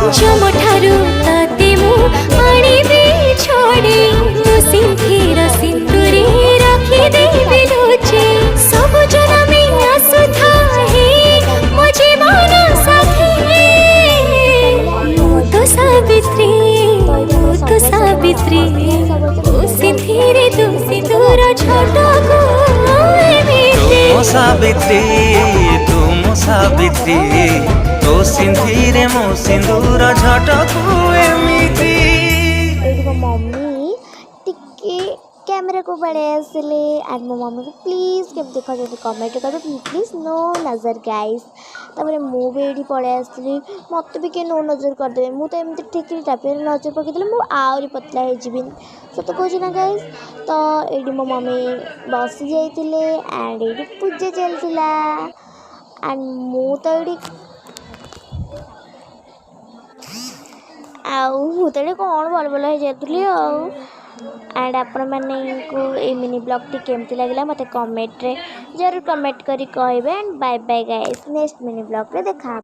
ପଞ୍ଚମଠାରୁ ତତେ ମୁଁ ଆଣିବି ଛଡ଼ି ମୁଁ ସିନ୍ଧିର ସିନ୍ଦୁରେ ରଖିଦେବି ଲୁଚି ସବୁଜ ନାମୀ ଆସୁଥାଏ ମୋ ଜୀବନ ସାଥୀ ମୁଁ ତ ସାବିତ୍ରୀ ଓ ସିନ୍ଧିରେ ତୁ ସିନ୍ଦୁର ଛଟାକୁ ସାବିତ୍ରୀ ତୋ ସିନ୍ଧିରେ ମୋ ସିନ୍ଦୁର ଝଟକୁ ଏମିତି। ଏଇଠି ମୋ ମମ୍ମୀ ଟିକେ कैमरा को पड़े आसले एंड मो मम्मी को प्लीज केमती देखते कमेंट कर प्लीज नो नजर गाइस तापर मुझे ये पड़े आसली मत भी किए नो नजर करदे मुझे एमती ठीक टाइप नजर पकईदे मुझे आहरी पतला हो सत कह ना गाइस। तो ये मो मम्मी बसी जाते एंड ये पूजा चलता एंड मु तो ये कौन बल बल हो जाती एंड आपण मैंने को ये मिनी ब्लॉग टी केमती लगे मत कमेंट रे जरूर कमेंट करी कहबे and bye bye guys next mini blog रे देखा।